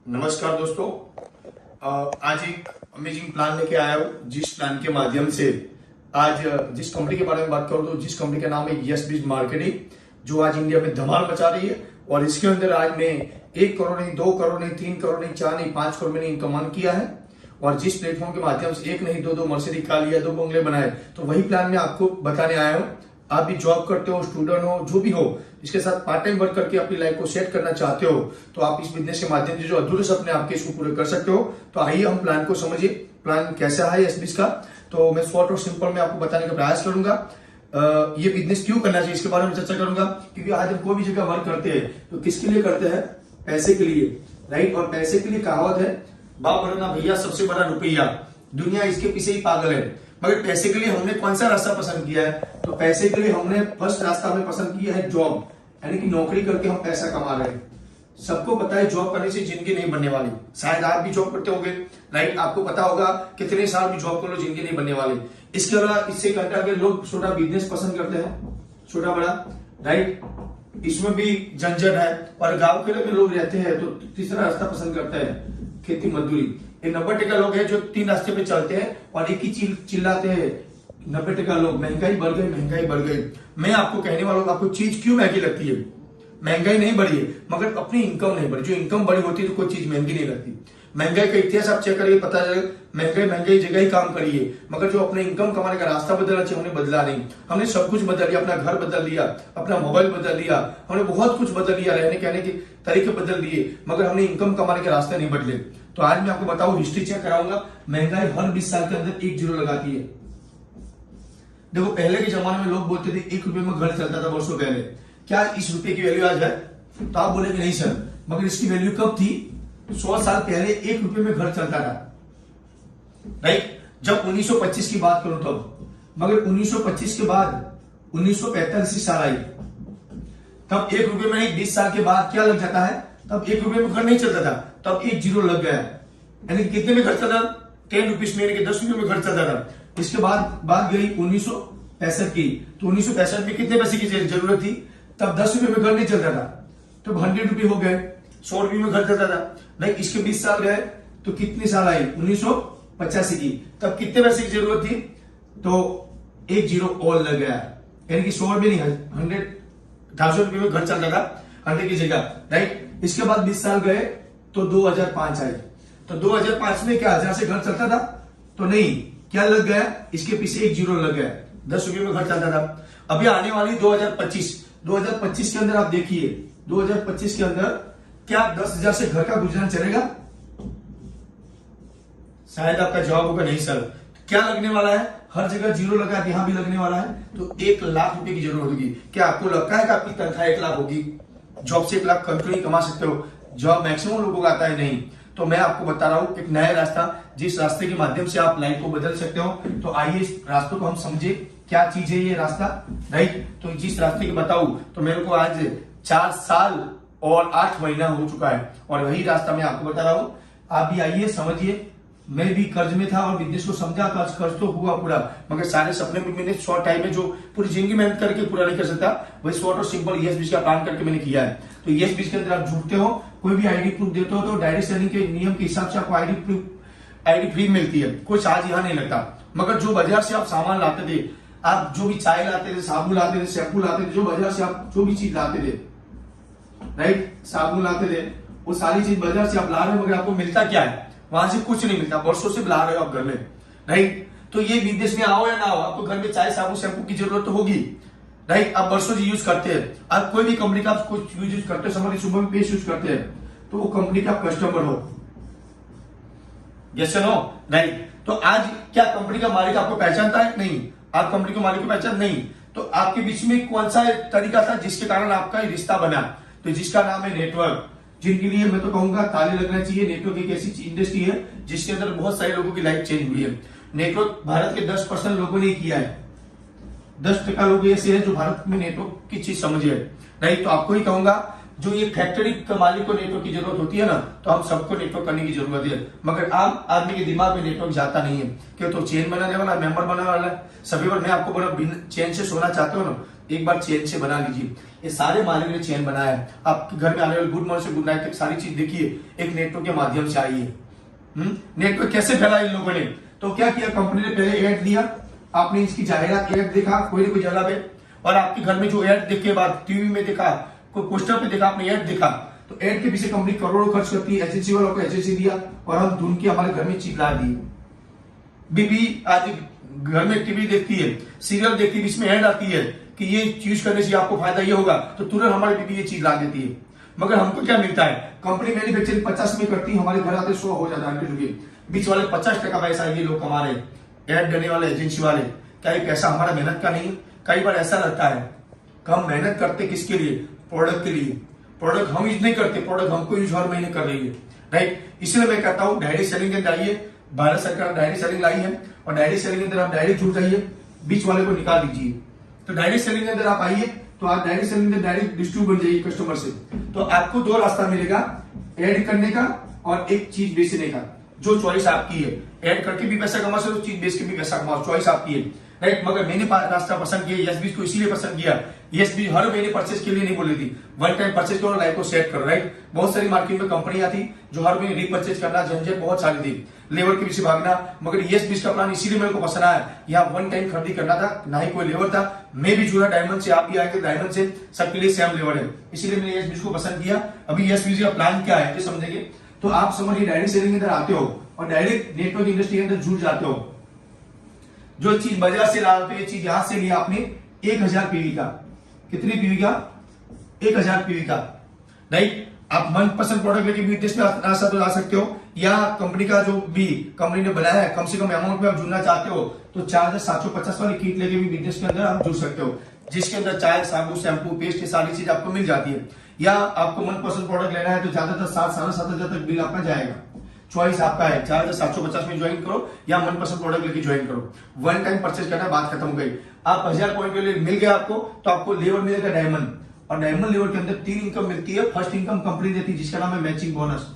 नमस्कार दोस्तों। आज एक अमेजिंग प्लान लेके आया हूँ, जिस प्लान के माध्यम से आज जिस कंपनी के बारे में बात करूँ तो जिस कंपनी का नाम है यस बिज मार्केटिंग, जो आज इंडिया में धमाल मचा रही है। और इसके अंदर आज मैं 1 करोड़ नहीं, 2 करोड़ नहीं, 3 करोड़ नहीं, 4 नहीं, 5 करोड़ मैंने इनकम अर्न किया है। और जिस प्लेटफॉर्म के माध्यम से एक नहीं दो मर्सिडीज कार लिया, 2 बंगले बनाए, तो वही प्लान मैं आपको बताने आया हूँ। आप भी जॉब करते हो, स्टूडेंट हो, जो भी हो, इसके साथ पार्ट टाइम वर्क करके अपनी लाइफ को सेट करना चाहते हो, तो आप इस बिजनेस के माध्यम से जो अधूरे सपने आपके इसको पूरे कर सकते हो। तो आइए हम प्लान को समझिए, प्लान कैसा है एसबीएस का। तो मैं शॉर्ट और सिंपल में आपको बताने का प्रयास करूंगा। ये बिजनेस क्यों करना चाहिए इसके बारे में चर्चा करूंगा, क्योंकि आज हम कोई भी जगह वर्क करते हैं तो किसके लिए करते हैं? पैसे के लिए, राइट। और पैसे के लिए कहावत है, बाप बनना भैया सबसे बड़ा रुपया, दुनिया इसके पीछे ही पागल है। मगर पैसे के लिए हमने कौन सा रास्ता पसंद किया है? तो पैसे के लिए हमने फर्स्ट रास्ता हमें पसंद किया है जॉब, यानी कि नौकरी करके हम पैसा कमा रहे हैं। सबको पता है जॉब करने से जिंदगी नहीं बनने वाली। शायद आप भी जॉब करते होंगे, राइट। आपको पता होगा कितने साल भी जॉब कर लो, जिंदगी नहीं बनने वाली। इसके अलावा इससे करते हुए लोग छोटा बिजनेस पसंद करते हैं, छोटा बड़ा, राइट। इसमें भी झंझट है। और गांव के लोग रहते हैं तो तीसरा रास्ता पसंद करते हैं, खेती मजदूरी। 90% लोग हैं जो 3 रास्ते पे चलते हैं और एक ही चिल्लाते हैं, 90% लोग महंगाई बढ़ गई, महंगाई बढ़ गई। मैं आपको कहने वाला हूँ, आपको चीज क्यों महंगी लगती है? महंगाई नहीं बढ़ी है, मगर अपनी इनकम नहीं बढ़ी। जो इनकम बढ़ी होती है तो कोई चीज महंगी नहीं लगती। महंगाई का इतिहास आप चेक करिए, पता चलेगा महंगाई जगह ही काम करी है, मगर जो अपने इनकम कमाने का रास्ता बदलना चाहिए हमने बदला नहीं। हमने सब कुछ बदल लिया, अपना घर बदल लिया, अपना मोबाइल बदल लिया, हमने बहुत कुछ बदल लिया, रहने कहने के तरीके बदल दिए, मगर हमने इनकम कमाने के रास्ते नहीं बदले। तो आज मैं आपको बताऊं, हिस्ट्री चेक कराऊंगा। महंगाई हर 20 साल के अंदर 1 जीरो लगाती है। देखो, पहले के जमाने में लोग बोलते थे 1 रुपए में घर चलता था वर्षों पहले। क्या इस रुपए की वैल्यू आज है? तो आप बोलेंगे नहीं सर, मगर इसकी वैल्यू कब थी? 100 साल पहले 1 रुपए में घर चलता था, राइट। जब 1925 की बात करूं तब, मगर 1925 के बाद 1945 साल आई, तब 1 रुपए में नहीं, 20 साल के बाद क्या लग जाता है? तब 1 रुपए में घर नहीं चलता था, तब 1 जीरो लग गया। यानी कि कितने में घर चलता था? 10 रुपीज में, यानी कि 10 रुपए में घर चलता था। इसके बाद बात गई 1965 की, तो 1965 में कितने पैसे की जरूरत थी? तब 10 रुपए में घर नहीं चलता था, तब 100 रुपए हो गए, 100 रुपए में घर चलता था। लाइक इसके 20 साल गए तो कितनी साल आई? 1985 की, तब कितने पैसे की जरूरत थी? तो 1 जीरो और लग गया, यानी कि 100 रुपए नहीं, 100,000 रुपए में घर चलता था 100 की जगह, राइट। इसके बाद 20 साल गए तो 2005 आई, तो 2005 में क्या 1000 से घर चलता था? तो नहीं, क्या लग गया? इसके पीछे 1 जीरो लग गया, 10 रुपए में घर चलता था। अभी आने वाली 2025 के अंदर आप देखिए, 2025 के अंदर क्या 10,000 से घर का गुजरान चलेगा? शायद आपका जवाब होगा नहीं सर। क्या लगने वाला है? हर जगह जीरो लगा, यहां भी लगने वाला है, तो 1 लाख रुपए की जरूरत होगी। क्या आपको लगता है कि आपकी तनख्वाह 1 लाख होगी? जॉब से 1 लाख कंटिन्यू कमा सकते हो? जॉब मैक्सिमम लोगों को आता है नहीं। तो मैं आपको बता रहा हूं एक नया रास्ता, जिस रास्ते के माध्यम से आप लाइफ को बदल सकते हो। तो आइए इस रास्ते को हम समझे, क्या चीज है ये रास्ता, राइट। तो जिस रास्ते की बताऊं तो मेरे को आज 4 साल और 8 महीना हो चुका है, और वही रास्ता मैं आपको बता रहा हूं। आप भी आइए समझिए। मैं भी कर्ज में था और बिजनेस को समझा, कर्ज तो हुआ पूरा, मगर सारे सपने भी मैंने शॉर्ट टाइम में, जो पूरी जिंदगी मेहनत करके पूरा नहीं कर सकता, वही शॉर्ट और सिंपल यस बीज का प्लान करके मैंने किया है। तो यस बीज के अंदर आप जुड़ते हो, कोई भी आईडी प्रूफ देते हो तो डायरेक्ट सेलिंग के नियम के हिसाब से आपको आईडी फ्री मिलती है, कोई चार्ज यहाँ नहीं लगता। मगर जो बाजार से आप सामान लाते थे, आप जो भी चाय लाते थे, साबुन लाते थे, शैम्पू लाते थे, जो बाजार से आप जो भी चीज लाते थे, राइट, साबुन लाते थे, वो सारी चीज बाजार से आप ला रहे हो, मगर आपको मिलता क्या है? वहां से कुछ नहीं मिलता, वर्षों से ला रहे हो आप घर में, राइट। तो ये बिजनेस में आओ या ना आओ, आपको घर में चाय, साबुन, शैम्पू की जरूरत तो होगी, राइट। आप वर्षों से यूज करते हैं। आप कोई भी कंपनी का कुछ यूज करते हो, समझ सुबह में पेस्ट यूज करते हैं, तो वो कंपनी का कस्टमर हो, यस नो, राइट। तो आज क्या कंपनी का मालिक आपको पहचानता है? नहीं। आप कंपनी के मालिक को पहचान नहीं। तो आपके बीच में कौन सा तरीका था जिसके कारण आपका रिश्ता बना? तो जिसका नाम है नेटवर्क, जिनके लिए मैं तो कहूंगा ताली लगना चाहिए। नेटवर्क एक ऐसी इंडस्ट्री है जिसके अंदर बहुत सारे लोगों की लाइफ चेंज हुई है। नेटवर्क भारत के 10% लोगों ने किया है, 10% लोग ऐसे हैं जो भारत में नेटवर्क की चीज समझे, राइट। तो आपको ही कहूंगा, जो ये फैक्ट्री के मालिक को नेटवर्क की जरूरत होती है ना, तो हम सबको नेटवर्क करने की जरूरत है, मगर आम आदमी के दिमाग में नेटवर्क जाता नहीं है। क्यों? तो चेन बनाने वाला, मेंबर बनाने वाला, सभी बार मैं आपको बोला चेन से सोना चाहते हो ना, एक बार चेन से बना लीजिए। ये सारे मालिक ने चेन बनाया है। आपके घर में आने वाले गुड मॉर्निंग से गुड नाइट तक सारी चीज देखिए एक नेटवर्क के माध्यम से आई है। नेटवर्क कैसे फैला इन लोगों ने? तो क्या किया, कंपनी ने पहले ऐड दिया, आपने इसकी जाहिरात ऐड देखा कोई ना कोई जगह पे, और आपके घर में जो ऐड देख के बाद टीवी में देखा, कोई पोस्टर पे देखा, आपने ऐड देखा, तो ऐड के पीछे कंपनी करोड़ों खर्च करती है, एजेंसी वालों को एजेंसी दिया और हम ढूंढ के हमारे घर में चीज ला दी। बीबी आज घर में टीवी देखती है, सीरियल देखती है, इसमें ऐड आती है कि ये चीज करने से आपको फायदा ये होगा, तो तुरंत हमारी बीबी ये चीज ला देती है। मगर हमको क्या मिलता है, कंपनी मैन्युफैक्चरिंग 50 में करती है, हमारे घर आते 100 हो जाता है। बीच वाले 50% पैसा ये लोग कमा रहे, ऐड देने वाले एजेंसी वाले। क्या ये पैसा हमारा मेहनत का नहीं? कई बार ऐसा लगता है हम मेहनत करते किसके लिए? प्रोडक्ट के लिए। प्रोडक्ट हम यूज नहीं करते, प्रोडक्ट हमको यूज हर महीने कर रही है, राइट। इसलिए मैं कहता हूँ डायरेक्ट सेलिंग के अंदर आइए, भारत सरकार डायरेक्ट सेलिंग लाई है और डायरेक्ट सेलिंग के अंदर आप डायरेक्ट जुड़ जाइए, बीच वाले को निकाल दीजिए। तो डायरेक्ट सेलिंग के अंदर आप आइए तो आप डायरेक्ट सेलिंग में डायरेक्ट डिस्ट्रीब्यूट बन जाइए कस्टमर से। तो आपको 2 रास्ता मिलेगा, ऐड करने का और एक चीज बेचने का, जो चॉइस आपकी है। ऐड करके भी पैसा कमा सकते हो, चीज बेच के भी पैसा कमा, चॉइस आपकी है, राइट। मगर मैंने रास्ता पसंद किया, यस बीज को इसीलिए पसंद किया। यस बीज हर महीने परचेज के लिए नहीं बोली थी, वन टाइम परचेज करो, लाइफ को सेट करो, राइट। बहुत सारी मार्केट में कंपनी आती जो हर महीने रीपरचेज करना, झंझट बहुत सारी थी, लेबर के पीछे भागना। मगर यस बीज का प्लान इसीलिए मेरे को पसंद आया, यहाँ वन टाइम खरीदी करना था, ना ही कोई लेबर था। मैं भी जुड़ा डायमंड से, आप भी आएंगे डायमंड से, सबके लिए सेम लेबर है, इसीलिए मैंने यस बीज को पसंद किया। अभी यस बीज का प्लान क्या है ये समझेंगे तो आप समझिए, डायरेक्ट सेलिंग के अंदर आते हो और डायरेक्ट नेटवर्क इंडस्ट्री के अंदर जुड़ जाते हो। जो चीज बाजार से ला रहे हो, ये चीज यहां से लिया आपने 1000 पीवी का, कितनी पीवी का? 1000 पीवी का, राइट। आप मनपसंद प्रोडक्ट लेके बिजनेस में आ सकते हो, या कंपनी का जो भी कंपनी ने बनाया है कम से कम अमाउंट में आप जुड़ना चाहते हो तो 4750 वाली किट लेके भी बिजनेस के अंदर आप जुड़ सकते हो, जिसके अंदर चाय, साबुन, शैम्पू, पेस्ट, ये सारी चीज आपको मिल जाती है। या आपको मनपसंद प्रोडक्ट लेना है तो ज्यादातर 7,500 तक बिल आपका जाएगा, चॉइस आपका है। 4750 में ज्वाइन करो या मनपसंद प्रोडक्ट लेके ज्वाइन करो, वन टाइम परचेज करना, बात खत्म हो गई। आप 1000 पॉइंट के लिए मिल गया आपको, तो आपको लेवर मिलेगा डायमंड, और डायमंड लेवर के अंदर 3 इनकम मिलती है। फर्स्ट इनकम कंपनी देती है जिसका नाम है मैचिंग बोनस,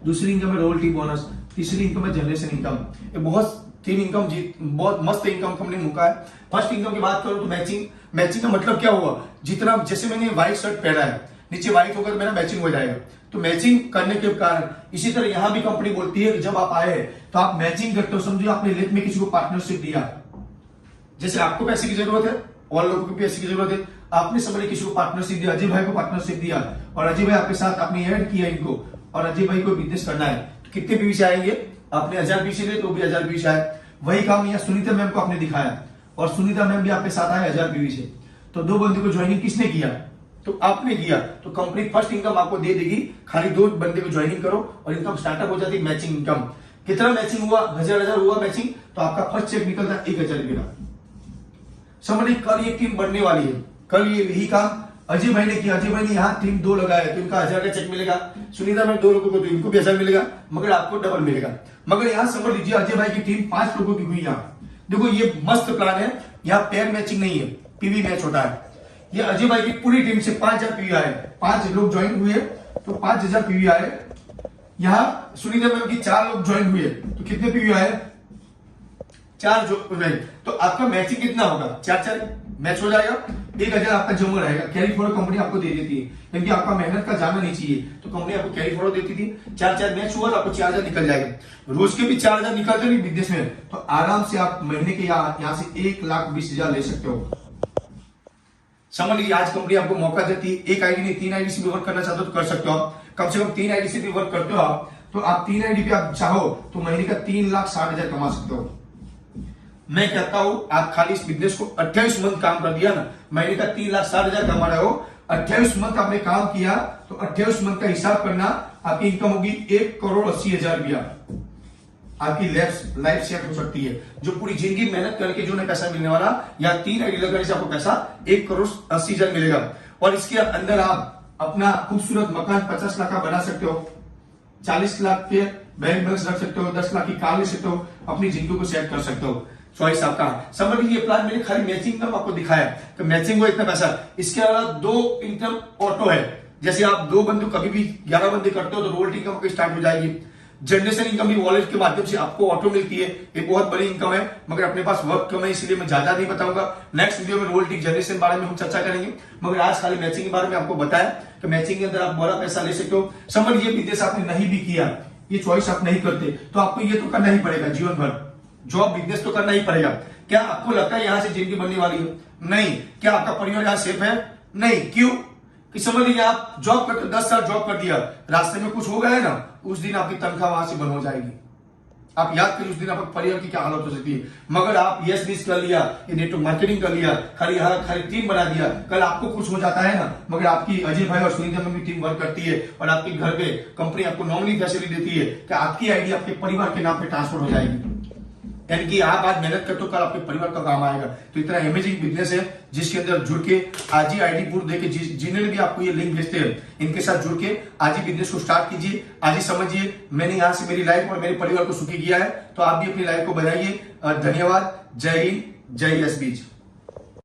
दूसरी इनकम है रॉयल्टी बोनस, तीसरी इनकम है जनरेशन इनकम। ये बहुत 3 इनकम बहुत मस्त इनकम कंपनी मुका है। फर्स्ट इनकम की बात करो तो मैचिंग का मतलब क्या हुआ, जितना जैसे मैंने व्हाइट शर्ट पहना है, नीचे व्हाइट होगा तो मेरा मैचिंग हो जाएगा, तो मैचिंग करने के कारण इसी तरह यहां भी कंपनी बोलती है कि जब आप आए तो आप मैचिंग करते हो। समझो आपने लेख में किसी को पार्टनरशिप दिया, जैसे आपको पैसे की जरूरत है और लोगों को पैसे की जरूरत है, आपने समझे किसी को पार्टनरशिप दिया, अजय भाई को पार्टनरशिप दिया और अजय भाई आपके साथ आपने ऐड किया इनको, और अजय भाई को बिजनेस करना है तो कितने पीवी से आएंगे? आपने 1000 पीवी से तो भी 1000 पीवी से आए। वही काम यहाँ सुनीता मैम को आपने दिखाया और सुनीता मैम भी आपके साथ आए 1000 पीवी से, तो 2 बंदे को ज्वाइनिंग किसने किया? तो आपने किया। तो कंपनी फर्स्ट इनकम आपको दे देगी, खाली 2 बंदे को ज्वाइनिंग करो और इनकम स्टार्टअप हो जाती है। मैचिंग इनकम कितना मैचिंग हुआ? 1000 हुआ मैचिंग, तो आपका फर्स्ट चेक निकलता है 1000 रुपये का। समझिए कल ये टीम बढ़ने वाली है, कल ये यही काम अजय भाई ने किया। अजय भाई ने यहाँ टीम 2 लगाया तो इनका 1000 का चेक मिलेगा, सुनीता में 2 लोगों को तो इनको भी 1000 मिलेगा, मगर आपको डबल मिलेगा। मगर यहाँ समझ लीजिए अजय भाई की टीम 5 लोगों की हुई। यहाँ देखो ये मस्त प्लान है, यहाँ पेयर मैचिंग नहीं है, पीवी मैच होता है। ये अजय भाई की पूरी टीम से 5000 पीवी आए, 5 लोग ज्वाइन हुए तो 5000 पीवी आए। यहाँ सुनीता मैम की 4 लोग ज्वाइन हुए तो कितने पीवी आए? 4 जो, तो आपका मैचिंग कितना होगा? 4 मैच हो जाएगा, 1000 आपका जमा रहेगा। कैरी फॉरवर्ड कंपनी आपको दे देती है, क्योंकि आपका मेहनत का जाना नहीं चाहिए, तो कंपनी आपको कैरी फॉरवर्ड देती थी। 4 मैच हुआ तो आपको 4000 निकल जाएगा। रोज के भी 4000 निकलते नहीं बिजनेस में, तो आराम से आप महीने के यहाँ से 1,20,000 ले सकते हो। समझ लीजिए आज कंपनी आपको मौका देती है, एक आईडी नहीं 3 आईडी से भी वर्क करना चाहते हो तो कर सकते हो आप। कम से कम 3 आईडी से भी वर्क करते हो आप, तो आप 3 आईडी पे आप चाहो तो महीने का 3,60,000 कमा सकते हो। मैं कहता हूं आप खाली इस बिजनेस को 28 मंथ काम कर दिया ना, महीने का 3,60,000 कमा रहे हो। 28 मंथ आपने काम किया तो 28 मंथ का हिसाब करना, आपकी इनकम होगी 1,80,00,000 रुपया। आपकी लाइफ सेट हो सकती है। जो पूरी जिंदगी मेहनत करके जो नहीं पैसा मिलने वाला, या 3 आईडी लगाने से आपको पैसा 1,80,00,000 मिलेगा। और इसके अंदर आप अपना खूबसूरत मकान 50 लाख का बना सकते हो, 40 लाख के बैंक बैलेंस रख सकते हो, 10 लाख की कार ले सकते हो, अपनी जिंदगी को सेट कर सकते हो। चॉइस आपका। समझ लीजिए प्लान मैंने खाली मैचिंग इनकम आपको दिखाया तो मैचिंग को इतना पैसा। इसके अलावा 2 इनकम ऑटो है, जैसे आप 2 बंदे कभी भी 11 बंदे करते हो तो रोल इनकम आपकी स्टार्ट हो जाएगी। जनरेशन इनकम भी वॉलेट के माध्यम से आपको ऑटो मिलती है, एक बहुत बड़ी इनकम है, मगर अपने पास वक्त कम है इसलिए मैं ज्यादा नहीं बताऊंगा। नेक्स्ट वीडियो में रोल टिक जनरेशन बारे में हम चर्चा करेंगे, मगर आज खाली मैचिंग के बारे में आपको बताया कि मैचिंग के अंदर आप बड़ा पैसा ले सकते हो। समझ लीजिए बिजनेस आपने नहीं भी किया, ये चॉइस आप नहीं करते तो आपको ये तो करना ही पड़ेगा जीवन भर, जॉब बिजनेस तो करना ही पड़ेगा। क्या आपको लगता है यहां से जिंदगी बनने वाली है? नहीं। क्या आपका परिवार यहां सेफ है? नहीं। क्यों? कि समझ लीजिए आप जॉब करते 10 साल जॉब कर दिया, रास्ते में कुछ हो गया है ना, उस दिन आपकी तनख्वाह वहां से बंद हो जाएगी। आप याद करिए उस दिन आपके परिवार की क्या हालत हो सकती है। मगर आप यस बिज कर लिया, ये नेटवर्क मार्केटिंग कर लिया, खाली टीम बना दिया, कल आपको कुछ हो जाता है ना, मगर आपकी अजय भाई और सुनीता में भी टीम वर्क करती है और आपके घर पे कंपनी आपको नॉमिनी फैसिलिटी देती है कि आपकी आईडी आपके परिवार के नाम पे ट्रांसफर हो जाएगी। यानी कि आप आज मेहनत करते हो, कल आपके परिवार का काम आएगा। तो इतना अमेजिंग बिजनेस है जिसके अंदर जुड़ के आज ही आईडी प्रूफ देके जिन्होंने भी आपको ये लिंक भेजते हैं इनके साथ जुड़ के आज ही बिजनेस को स्टार्ट कीजिए। आज ही समझिए मैंने यहाँ से मेरी लाइफ और मेरे परिवार को सुखी किया है, तो आप भी अपनी लाइफ को बनाइए। धन्यवाद। जय हिंद, जय यस बीज।